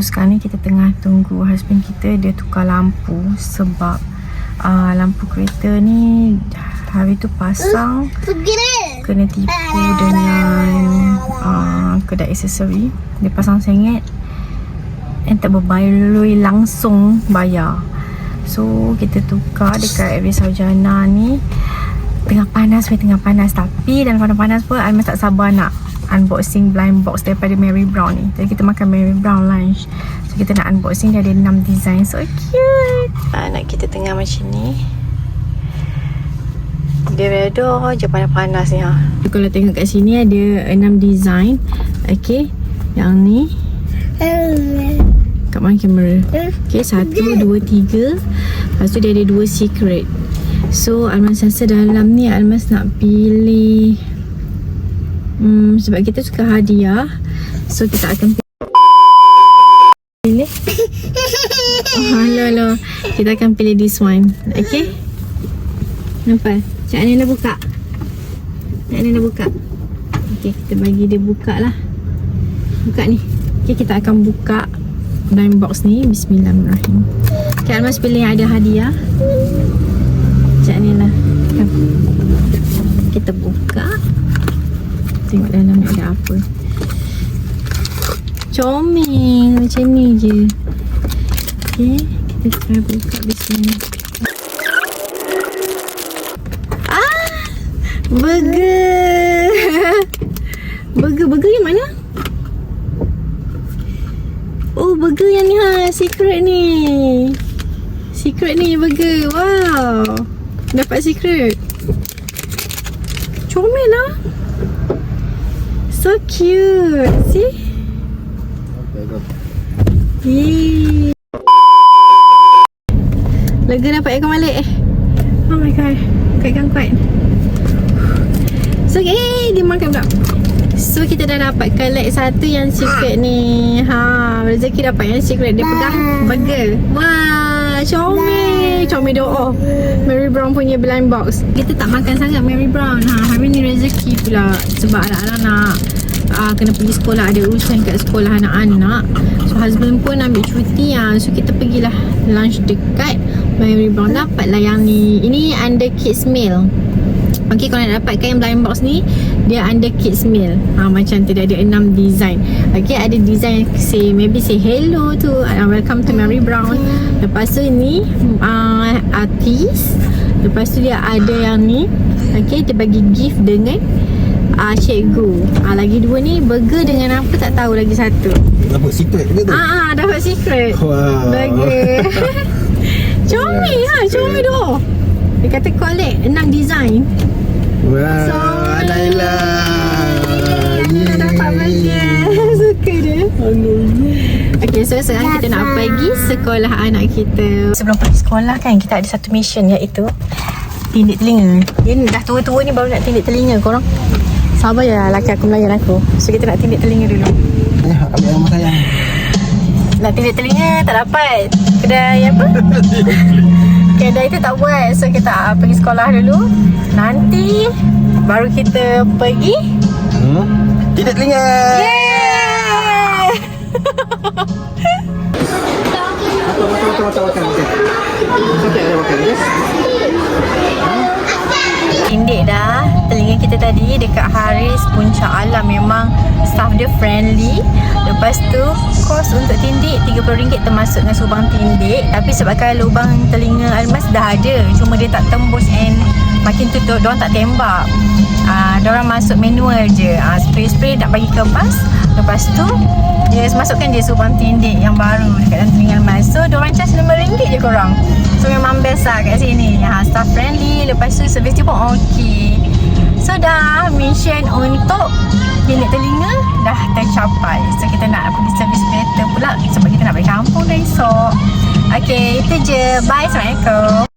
Sekarang ni kita tengah tunggu husband kita dia tukar lampu sebab lampu kereta ni hari tu pasang kena tipu dengan kedai aksesori. Dia pasang sengit and tak berbaloi langsung bayar. So kita tukar dekat Area Sarjana ni. Tengah panas. Tapi dalam panas pun Almas tak sabar nak unboxing blind box daripada Mary Brown ni. Jadi kita makan Mary Brown lunch. So kita nak unboxing, dia ada 6 design. So cute. Anak kita tengah macam ni. Dia redha je panas-panas ni ha. Kalau tengok kat sini ada 6 design. Okay. Yang ni kat mana kamera? Okay, 1, 2, 3. Lepas tu dia ada 2 secret. So Almas rasa dalam ni Almas nak pilih sebab kita suka hadiah. So kita akan pilih halo. Kita akan pilih this one. Okay. Nampak? Cik Anila buka. Okay, kita bagi dia buka lah. Buka ni. Okay, kita akan buka blind box ni. Bismillahirrahmanirrahim. Okay, Almas pilih yang ada hadiah. Cik Anila, kita buka. Tengok dalam ni ada apa. Comel macam ni je. Okay, kita try buka. Bismillah. Burger. Burger yang mana? Oh, burger yang ni ha. Secret ni burger. Wow, dapat secret. Comel lah. So cute. See? Yeay. Lega dapat aircon balik. Oh my god. Kuat. So dia makan pula. So kita dah dapat collect satu yang secret ni. Rezeki dapat yang secret. Dia pegang burger. Wah, comel doa. Mary Brown punya blind box. Kita tak makan sangat Mary Brown. Hari ni rezeki pula. Sebab anak-anak nak kena pergi sekolah, ada urusan kat sekolah anak-anak. So husband pun ambil cuti. So kita pergilah lunch dekat Mary Brown. Dapatlah yang ni. Ini under kids meal. Okay, kalau nak dapatkan yang blind box ni, dia under kids meal. Macam tu dia ada 6 design. Okay, ada design maybe say hello to welcome to Mary Brown. Lepas tu ni artis. Lepas tu dia ada yang ni. Okay, dia bagi gift dengan cikgu. Lagi 2 ni burger dengan apa tak tahu lagi satu. Dapat secret ke tu? Dapat secret. Wow. Burger. Comel doh. Dia kata collect 6 design. Wow, So Naila. dapat burger. Suka dia. Okay, so sekarang kita nak pergi sekolah anak kita. Sebelum pergi sekolah kan, kita ada satu mission, iaitu tindik telinga. Dia dah tua-tua ni baru nak tindik telinga. Korang sabar je lah, laki aku melayan aku. So kita nak tindik telinga dulu. Ambil nama sayang. Nak tindik telinga tak dapat. Kedai apa? Kedai tu tak buat. So kita pergi sekolah dulu. Nanti baru kita pergi Tindik telinga. Yeay. Makan. Sakit ada makan, yes? Tindik dah telinga kita tadi dekat Haris Puncak Alam. Memang staff dia friendly. Lepas tu kos untuk tindik RM30 termasuk dengan subang tindik. Tapi sebabkan lubang telinga Almas dah ada, cuma dia tak tembus and makin tutup, diorang tak tembak. Diorang masuk manual je. Spray-spray nak bagi kebas. Lepas tu dia masukkan dia subang tindik yang baru dekat dalam telinga Almas. So diorang charge RM5 je korang. So memang best lah kat sini. Staff friendly. Lepas tu servis dia pun okey. So dah mission untuk tindik telinga dah tercapai. So kita nak pergi servis better pula sebab kita nak balik kampung dah esok. Okay, itu je. Bye. Assalamualaikum.